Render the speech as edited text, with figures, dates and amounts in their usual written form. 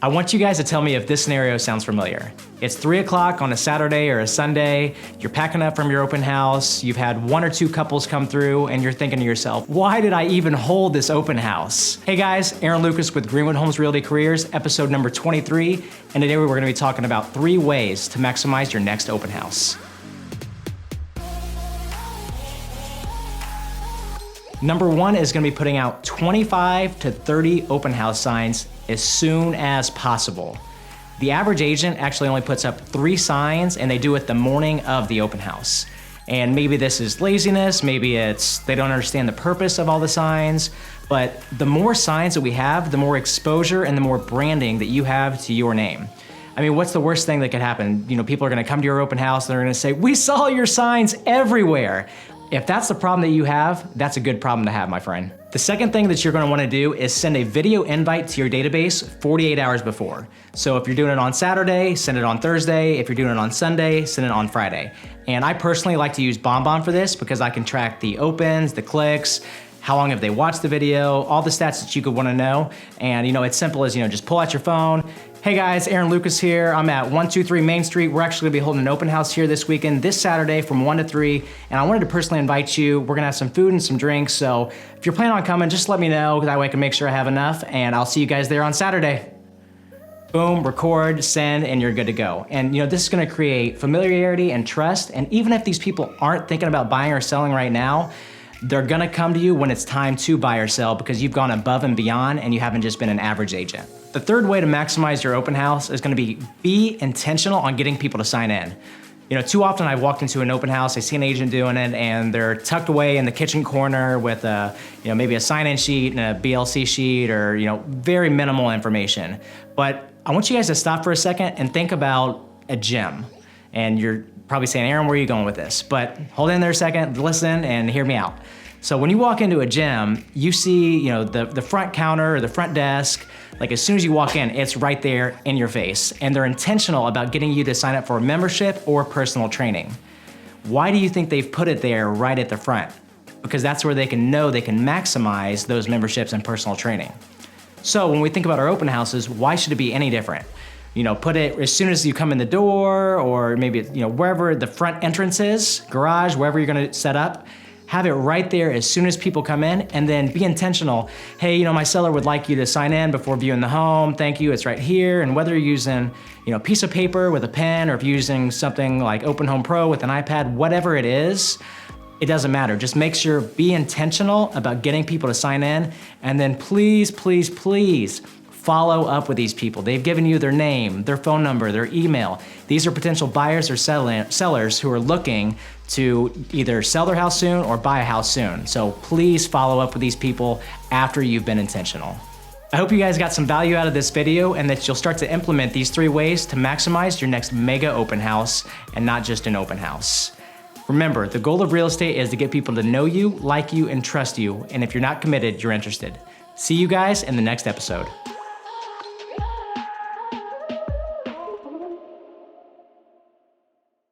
I want you guys to tell me if this scenario sounds familiar. It's 3 o'clock on a Saturday or a Sunday, you're packing up from your open house, you've had 1 or 2 couples come through, and you're thinking to yourself, why did I even hold this open house? Hey guys, Aaron Lucas with Greenwood Homes Realty Careers, episode number 23, and today we're gonna be talking about 3 ways to maximize your next open house. Number 1 is gonna be putting out 25 to 30 open house signs as soon as possible. The average agent actually only puts up 3 signs, and they do it the morning of the open house. And maybe this is laziness, maybe it's they don't understand the purpose of all the signs, but the more signs that we have, the more exposure and the more branding that you have to your name. I mean, what's the worst thing that could happen? You know, people are gonna come to your open house and they're gonna say, we saw your signs everywhere. If that's the problem that you have, that's a good problem to have, my friend. The second thing that you're gonna wanna do is send a video invite to your database 48 hours before. So if you're doing it on Saturday, send it on Thursday. If you're doing it on Sunday, send it on Friday. And I personally like to use BombBomb for this because I can track the opens, the clicks, how long have they watched the video, all the stats that you could wanna know. And you know, it's simple as, just pull out your phone. Hey guys, Aaron Lucas here. I'm at 123 Main Street. We're actually gonna be holding an open house here this weekend, this Saturday from 1 to 3. And I wanted to personally invite you. We're gonna have some food and some drinks. So if you're planning on coming, just let me know. That way I can make sure I have enough. And I'll see you guys there on Saturday. Boom, record, send, and you're good to go. And this is gonna create familiarity and trust. And even if these people aren't thinking about buying or selling right now, they're gonna come to you when it's time to buy or sell because you've gone above and beyond and you haven't just been an average agent. The third way to maximize your open house is gonna be intentional on getting people to sign in. Too often I've walked into an open house, I see an agent doing it, and they're tucked away in the kitchen corner with maybe a sign-in sheet and a BLC sheet or very minimal information. But I want you guys to stop for a second and think about a gym. And you're probably saying, Aaron, where are you going with this? But hold in there a second, listen, and hear me out. So when you walk into a gym, you see the front counter or the front desk. Like as soon as you walk in, it's right there in your face. And they're intentional about getting you to sign up for a membership or personal training. Why do you think they've put it there right at the front? Because that's where they can maximize those memberships and personal training. So when we think about our open houses, why should it be any different? Put it as soon as you come in the door, or maybe wherever the front entrance is, garage, wherever you're gonna set up. Have it right there as soon as people come in, and then be intentional. Hey, my seller would like you to sign in before viewing the home. Thank you, it's right here. And whether you're using a piece of paper with a pen, or if you're using something like Open Home Pro with an iPad, whatever it is, it doesn't matter. Just make sure, be intentional about getting people to sign in, and then please, please, please, follow up with these people. They've given you their name, their phone number, their email. These are potential buyers or sellers who are looking to either sell their house soon or buy a house soon. So please follow up with these people after you've been intentional. I hope you guys got some value out of this video and that you'll start to implement these 3 ways to maximize your next mega open house and not just an open house. Remember, the goal of real estate is to get people to know you, like you, and trust you. And if you're not committed, you're interested. See you guys in the next episode.